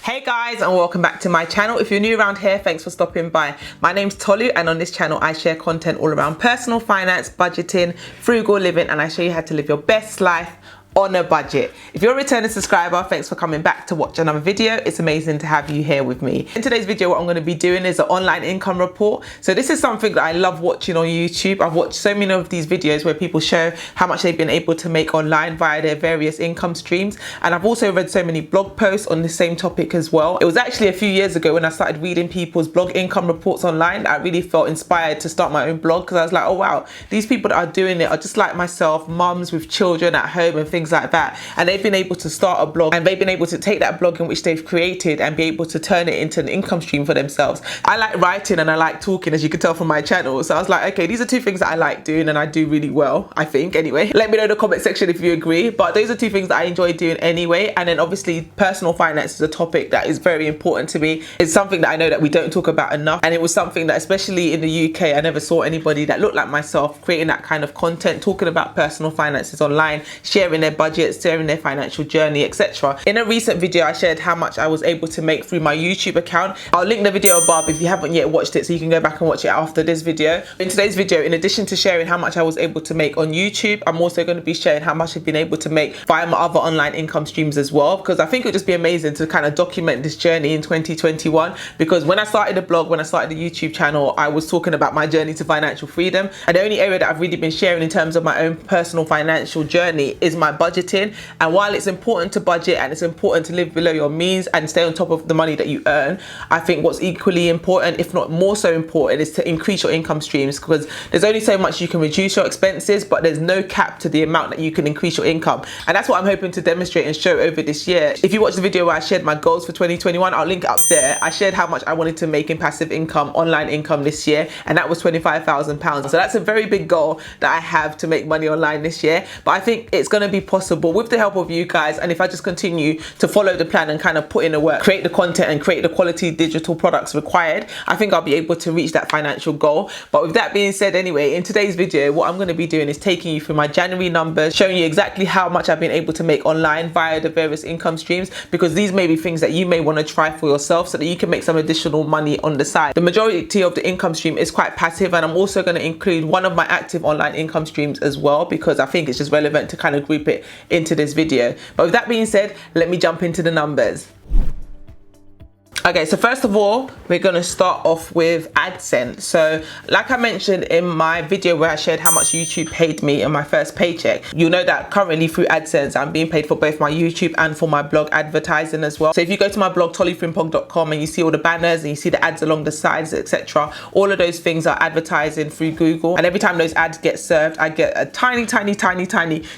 Hey guys, and welcome back to my channel. If you're new around here, thanks for stopping by. My name's Tolu, and on this channel I share content all around personal finance, budgeting, frugal living, and I show you how to live your best life on a budget. If you're a returning subscriber, thanks for coming back to watch another video. It's amazing to have you here with me. In today's video, what I'm going to be doing is an online income report. So this is something that I love watching on YouTube. I've watched so many of these videos where people show how much they've been able to make online via their various income streams. And I've also read so many blog posts on the same topic as well. It was actually a few years ago when I started reading people's blog income reports online that I really felt inspired to start my own blog, because I was like, oh wow, these people that are doing it are just like myself, mums with children at home and things like that, and they've been able to start a blog, and they've been able to take that blog in which they've created and be able to turn it into an income stream for themselves. I like writing and I like talking, as you can tell from my channel, so I was like, okay, these are two things that I like doing and I do really well, I think, anyway. Let me know in the comment section if you agree, but those are two things that I enjoy doing anyway. And then obviously personal finance is a topic that is very important to me. It's something that I know that we don't talk about enough, and it was something that, especially in the UK, I never saw anybody that looked like myself creating that kind of content, talking about personal finances online, sharing their budgets, sharing their financial journey, etc. In a recent video, I shared how much I was able to make through my YouTube account. I'll link the video above if you haven't yet watched it, so you can go back and watch it after this video. In today's video, in addition to sharing how much I was able to make on YouTube, I'm also going to be sharing how much I've been able to make via my other online income streams as well, because I think it would just be amazing to kind of document this journey in 2021. Because when I started the blog, when I started the YouTube channel, I was talking about my journey to financial freedom, and the only area that I've really been sharing in terms of my own personal financial journey is my budgeting. And while it's important to budget and it's important to live below your means and stay on top of the money that you earn, I think what's equally important, if not more so important, is to increase your income streams, because there's only so much you can reduce your expenses, but there's no cap to the amount that you can increase your income. And that's what I'm hoping to demonstrate and show over this year. If you watch the video where I shared my goals for 2021, I'll link it up there. I shared how much I wanted to make in passive income, online income this year, and that was £25,000. So that's a very big goal that I have, to make money online this year. But I think it's going to be possible with the help of you guys, and if I just continue to follow the plan and kind of put in the work, create the content and create the quality digital products required, I think I'll be able to reach that financial goal. But with that being said, anyway, in today's video, what I'm going to be doing is taking you through my January numbers, showing you exactly how much I've been able to make online via the various income streams, because these may be things that you may want to try for yourself so that you can make some additional money on the side. The majority of the income stream is quite passive, and I'm also going to include one of my active online income streams as well, because I think it's just relevant to kind of group it into this video. But with that being said, let me jump into the numbers. Okay, so first of all, we're going to start off with Adsense. So like I mentioned in my video where I shared how much YouTube paid me in my first paycheck, you know that currently through Adsense, I'm being paid for both my YouTube and for my blog advertising as well. So if you go to my blog, tolufrimpong.com, and you see all the banners and you see the ads along the sides, etc., all of those things are advertising through Google. And every time those ads get served, I get a tiny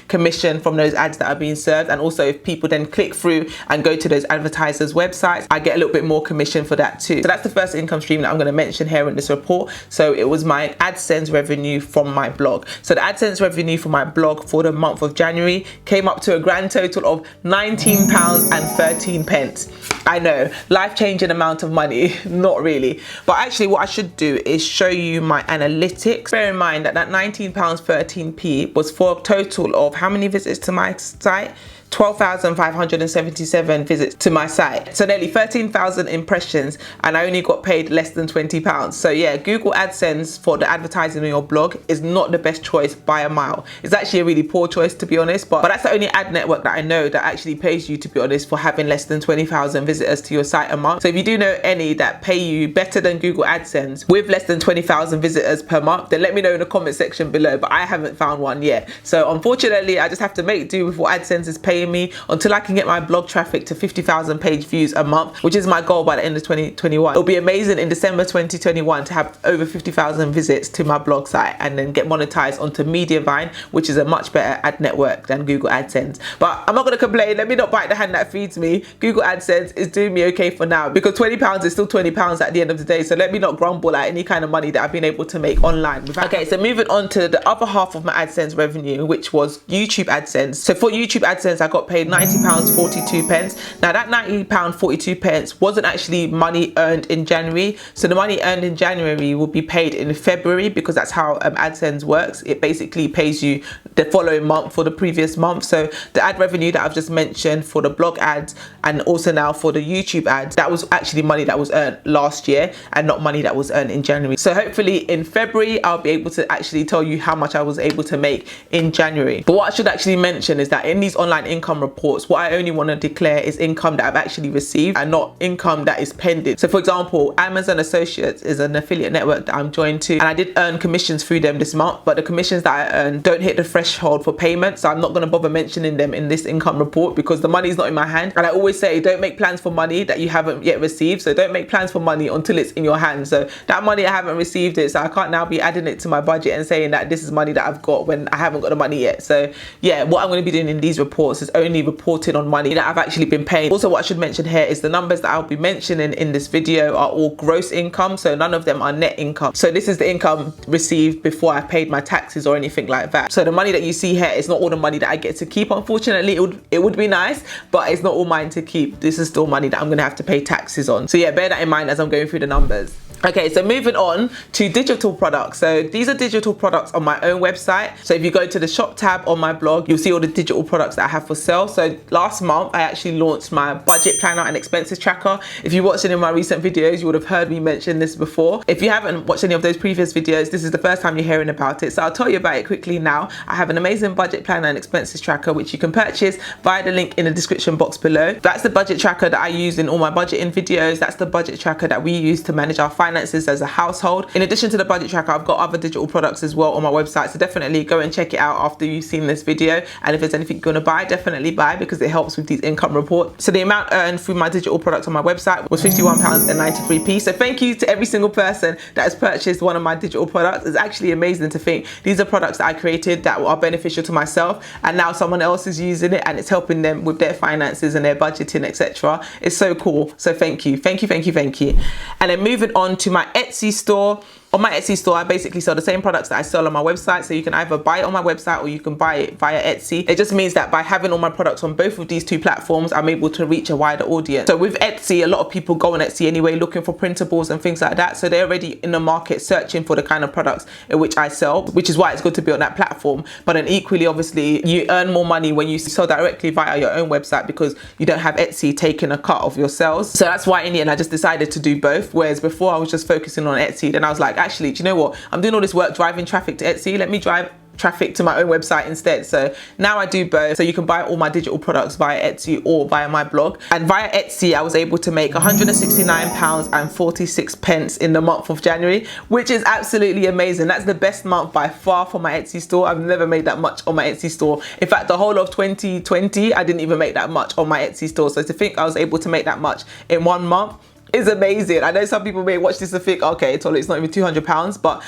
commission from those ads that are being served. And also if people then click through and go to those advertisers' websites, I get a little bit more commission for that too. So that's the first income stream that I'm going to mention here in this report. So it was my AdSense revenue from my blog. So the AdSense revenue for my blog for the month of January came up to a grand total of £19.13. I know, life-changing amount of money. Not really, but actually what I should do is show you my analytics. Bear in mind that £19.13 was for a total of how many visits to my site? 12,577 visits to my site, so nearly 13,000 impressions, and I only got paid less than £20. So yeah, Google AdSense for the advertising on your blog is not the best choice by a mile. It's actually a really poor choice, to be honest, but that's the only ad network that I know that actually pays you, to be honest, for having less than 20,000 visitors to your site a month. So if you do know any that pay you better than Google AdSense with less than 20,000 visitors per month, then let me know in the comment section below, but I haven't found one yet. So unfortunately, I just have to make do with what AdSense is paying me until I can get my blog traffic to 50,000 page views a month, which is my goal by the end of 2021. It'll be amazing in December 2021 to have over 50,000 visits to my blog site and then get monetized onto Mediavine, which is a much better ad network than Google AdSense. But I'm not going to complain. Let me not bite the hand that feeds me. Google AdSense is doing me okay for now, because £20 is still £20 at the end of the day. So let me not grumble at any kind of money that I've been able to make online. Okay, so moving on to the other half of my AdSense revenue, which was YouTube AdSense. So for YouTube AdSense, I got paid £90.42. Now that £90.42 wasn't actually money earned in January. So the money earned in January will be paid in February, because that's how Adsense works. It basically pays you the following month for the previous month. So the ad revenue that I've just mentioned for the blog ads and also now for the YouTube ads, that was actually money that was earned last year and not money that was earned in January. So hopefully in February I'll be able to actually tell you how much I was able to make in January. But what I should actually mention is that in these online income reports, what I only want to declare is income that I've actually received and not income that is pending. So for example, Amazon Associates is an affiliate network that I'm joined to, and I did earn commissions through them this month, but the commissions that I earned don't hit the threshold for payment, so I'm not going to bother mentioning them in this income report because the money is not in my hand. And I always say, don't make plans for money that you haven't yet received. So don't make plans for money until it's in your hand. So that money, I haven't received it, so I can't now be adding it to my budget and saying that this is money that I've got when I haven't got the money yet. So yeah, what I'm going to be doing in these reports is only reporting on money that I've actually been paying. Also, what I should mention here is the numbers that I'll be mentioning in this video are all gross income, so none of them are net income. So this is the income received before I paid my taxes or anything like that. So the money that you see here is not all the money that I get to keep. Unfortunately, it would be nice, but it's not all mine to keep. This is still money that I'm going to have to pay taxes on. So yeah, bear that in mind as I'm going through the numbers. Okay, so moving on to digital products. So these are digital products on my own website. So if you go to the shop tab on my blog, you'll see all the digital products that I have for sale. So last month, I actually launched my budget planner and expenses tracker. If you watched any of my recent videos, you would have heard me mention this before. If you haven't watched any of those previous videos, this is the first time you're hearing about it. So I'll tell you about it quickly now. I have an amazing budget planner and expenses tracker, which you can purchase via the link in the description box below. That's the budget tracker that I use in all my budgeting videos. That's the budget tracker that we use to manage our finances as a household. In addition to the budget tracker, I've got other digital products as well on my website, so definitely go and check it out after you've seen this video. And if there's anything you're going to buy, definitely buy, because it helps with these income reports. So the amount earned through my digital products on my website was £51.93. So thank you to every single person that has purchased one of my digital products. It's actually amazing to think these are products that I created that are beneficial to myself, and now someone else is using it and it's helping them with their finances and their budgeting, etc. It's so cool. So thank you. And then moving on to my Etsy store. On my Etsy store, I basically sell the same products that I sell on my website. So you can either buy it on my website or you can buy it via Etsy. It just means that by having all my products on both of these two platforms, I'm able to reach a wider audience. So with Etsy, a lot of people go on Etsy anyway, looking for printables and things like that. So they're already in the market searching for the kind of products in which I sell, which is why it's good to be on that platform. But then equally, obviously, you earn more money when you sell directly via your own website, because you don't have Etsy taking a cut of your sales. So that's why in the end, I just decided to do both. Whereas before I was just focusing on Etsy, then I was like, actually, do you know what? I'm doing all this work driving traffic to Etsy. Let me drive traffic to my own website instead. So now I do both. So you can buy all my digital products via Etsy or via my blog. And via Etsy, I was able to make £169.46 in the month of January, which is absolutely amazing. That's the best month by far for my Etsy store. I've never made that much on my Etsy store. In fact, the whole of 2020, I didn't even make that much on my Etsy store. So to think I was able to make that much in 1 month is amazing. I know some people may watch this and think, okay, it's not even £200, but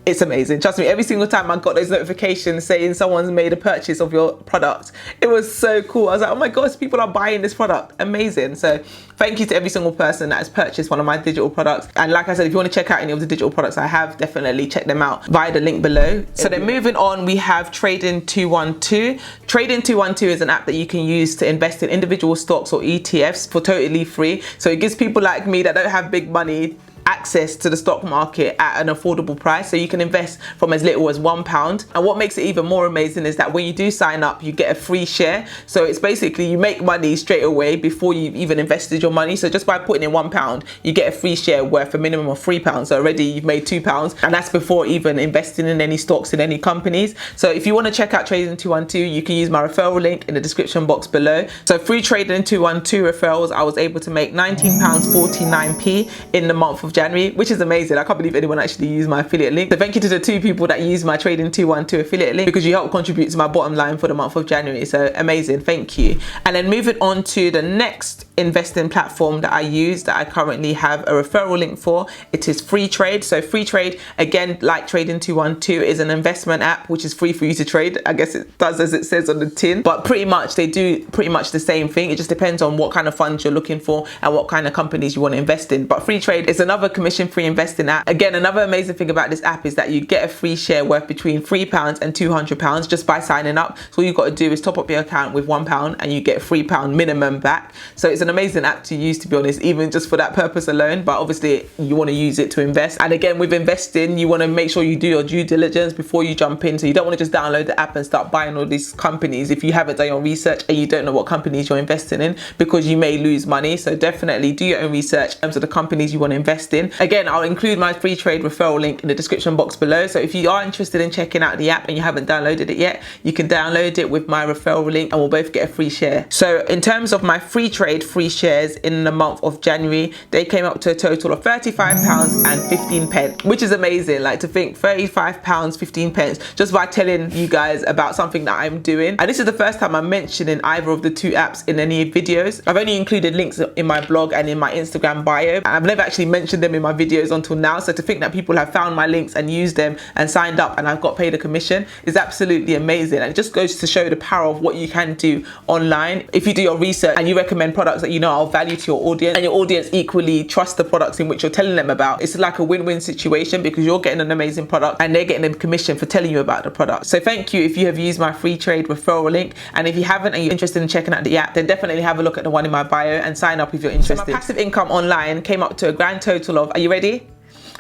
it's amazing. Trust me, every single time I got those notifications saying someone's made a purchase of your product, it was so cool. I was like, oh my gosh, people are buying this product. Amazing. So thank you to every single person that has purchased one of my digital products. And like I said, if you want to check out any of the digital products I have, definitely check them out via the link below. So then moving on, we have Trading 212. Trading 212 is an app that you can use to invest in individual stocks or ETFs for totally free. So it gives people like me that don't have big money access to the stock market at an affordable price. So you can invest from as little as £1. And what makes it even more amazing is that when you do sign up, you get a free share. So it's basically you make money straight away before you've even invested your money. So just by putting in £1, you get a free share worth a minimum of £3. So already you've made £2, and that's before even investing in any stocks in any companies. So if you want to check out Trading 212, you can use my referral link in the description box below. So through Trading 212 referrals, I was able to make £19.49 in the month of January, which is amazing. I can't believe anyone actually used my affiliate link. So thank you to the 2 people that used my Trading 212 affiliate link, because you help contribute to my bottom line for the month of January. So amazing, thank you. And then moving on to the next investing platform that I use, that I currently have a referral link for, it is Freetrade. So Freetrade, again, like Trading 212, is an investment app which is free for you to trade. I guess it does as it says on the tin, but pretty much they do pretty much the same thing. It just depends on what kind of funds you're looking for and what kind of companies you want to invest in. But Freetrade is another commission-free investing app. Again, another amazing thing about this app is that you get a free share worth between £3 and £200 just by signing up. So all you've got to do is top up your account with £1 and you get £3 minimum back. So it's an amazing app to use, to be honest, even just for that purpose alone. But obviously you want to use it to invest. And again, with investing, you want to make sure you do your due diligence before you jump in. So you don't want to just download the app and start buying all these companies if you haven't done your research and you don't know what companies you're investing in, because you may lose money. So definitely do your own research in terms of the companies you want to invest in. Again, I'll include my Freetrade referral link in the description box below. So if you are interested in checking out the app and you haven't downloaded it yet, you can download it with my referral link and we'll both get a free share. So in terms of my Freetrade free shares in the month of January, they came up to a total of £35.15, which is amazing. Like, to think £35.15 just by telling you guys about something that I'm doing. And this is the first time I'm mentioning either of the two apps in any videos. I've only included links in my blog and in my Instagram bio, and I've never actually mentioned them in my videos until now. So to think that people have found my links and used them and signed up and I've got paid a commission is absolutely amazing. And it just goes to show the power of what you can do online if you do your research and you recommend products that you know are of value to your audience, and your audience equally trust the products in which you're telling them about. It's like a win-win situation because you're getting an amazing product and they're getting a commission for telling you about the product. So thank you if you have used my Freetrade referral link, and if you haven't and you're interested in checking out the app, then definitely have a look at the one in my bio and sign up if you're interested. So my passive income online came up to a grand total of, are you ready?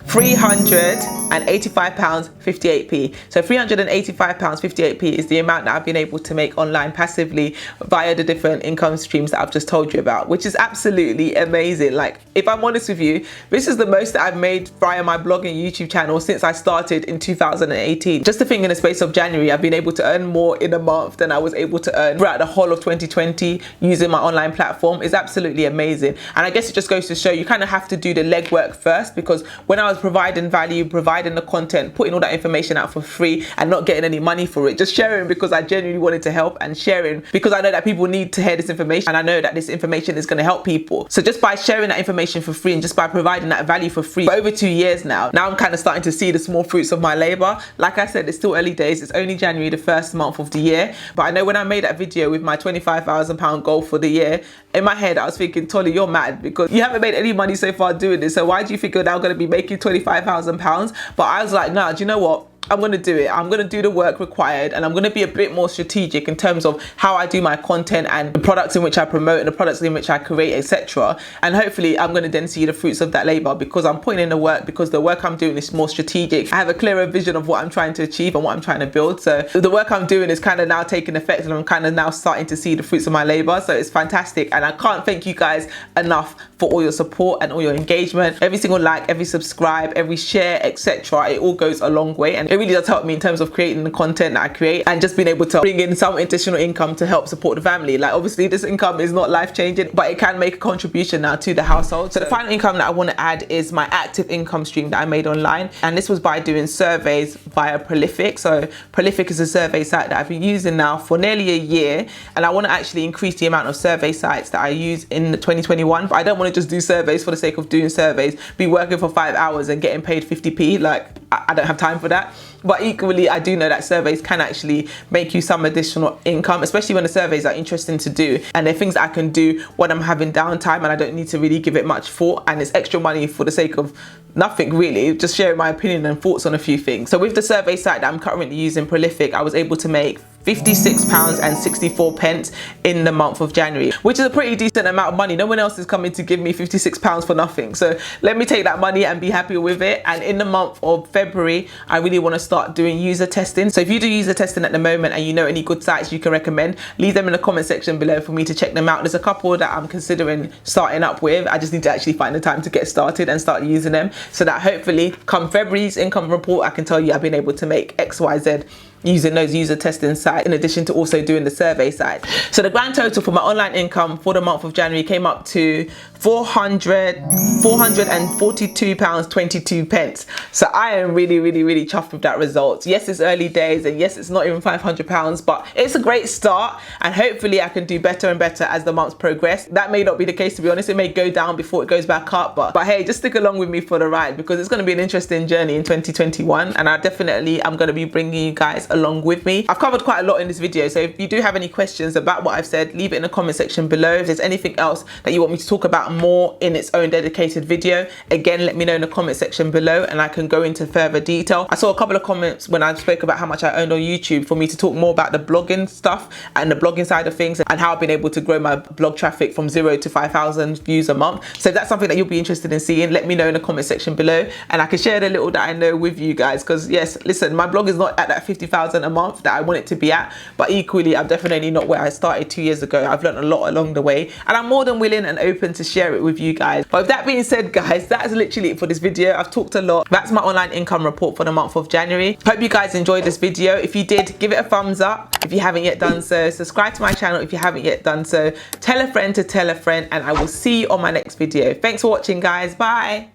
£385.58p. So £385.58p is the amount that I've been able to make online passively via the different income streams that I've just told you about, which is absolutely amazing. Like, if I'm honest with you, this is the most that I've made via my blog and YouTube channel since I started in 2018. Just to think, in the space of January, I've been able to earn more in a month than I was able to earn throughout the whole of 2020 using my online platform. Is absolutely amazing. And I guess it just goes to show you kind of have to do the legwork first, because when I was providing value, providing the content, putting all that information out for free and not getting any money for it, just sharing because I genuinely wanted to help, and sharing because I know that people need to hear this information and I know that this information is going to help people. So just by sharing that information for free and just by providing that value for free for over 2 years now I'm kind of starting to see the small fruits of my labor. Like I said, it's still early days. It's only January, the first month of the year, but I know when I made that video with my £25,000 goal for the year, in my head I was thinking, Tolly, you're mad because you haven't made any money so far doing this, so why do you think you're now going to be making £25,000? But I was like, nah, do you know what? I'm going to do it. I'm going to do the work required, and I'm going to be a bit more strategic in terms of how I do my content and the products in which I promote and the products in which I create, etc. And hopefully I'm going to then see the fruits of that labor because I'm putting in the work, because the work I'm doing is more strategic. I have a clearer vision of what I'm trying to achieve and what I'm trying to build. So the work I'm doing is kind of now taking effect, and I'm kind of now starting to see the fruits of my labor. So it's fantastic, and I can't thank you guys enough for all your support and all your engagement. Every single like, every subscribe, every share, etc. It all goes a long way, and it really does help me in terms of creating the content that I create and just being able to bring in some additional income to help support the family. Like, obviously this income is not life-changing, but it can make a contribution now to the household. So the final income that I want to add is my active income stream that I made online, and this was by doing surveys via Prolific. So Prolific is a survey site that I've been using now for nearly a year, and I want to actually increase the amount of survey sites that I use in 2021. But I don't want to just do surveys for the sake of doing surveys, be working for 5 hours and getting paid 50p. Like, I don't have time for that. But equally, I do know that surveys can actually make you some additional income, especially when the surveys are interesting to do and they're things that I can do when I'm having downtime and I don't need to really give it much thought, and it's extra money for the sake of nothing really, just sharing my opinion and thoughts on a few things. So with the survey site that I'm currently using, Prolific, I was able to make £56.64 in the month of January, which is a pretty decent amount of money. No one else is coming to give me £56 for nothing. So let me take that money and be happy with it. And in the month of February, I really want to start doing user testing. So if you do user testing at the moment and you know any good sites you can recommend, leave them in the comment section below for me to check them out. There's a couple that I'm considering starting up with. I just need to actually find the time to get started and start using them, so that hopefully come February's income report, I can tell you I've been able to make XYZ using those user testing sites, in addition to also doing the survey side. So the grand total for my online income for the month of January came up to £442.22. So I am really chuffed with that result. Yes, it's early days, and yes, it's not even £500, but it's a great start, and hopefully I can do better and better as the months progress. That may not be the case, to be honest. It may go down before it goes back up, but hey, just stick along with me for the ride, because it's going to be an interesting journey in 2021, and I'm going to be bringing you guys along with me. I've covered quite a lot in this video, so if you do have any questions about what I've said, leave it in the comment section below. If there's anything else that you want me to talk about more in its own dedicated video, again, let me know in the comment section below and I can go into further detail. I saw a couple of comments when I spoke about how much I earned on YouTube for me to talk more about the blogging stuff and the blogging side of things, and how I've been able to grow my blog traffic from 0 to 5,000 views a month. So if that's something that you'll be interested in seeing, let me know in the comment section below, and I can share the little that I know with you guys. Because yes, listen, my blog is not at that 50,000 a month that I want it to be at, but equally I'm definitely not where I started 2 years ago. I've learned a lot along the way, and I'm more than willing and open to share it with you guys. But with that being said, guys, that is literally it for this video. I've talked a lot. That's my online income report for the month of January. Hope you guys enjoyed this video. If you did, give it a thumbs up if you haven't yet done so. Subscribe to my channel if you haven't yet done so. Tell a friend to tell a friend, and I will see you on my next video. Thanks for watching, guys. Bye.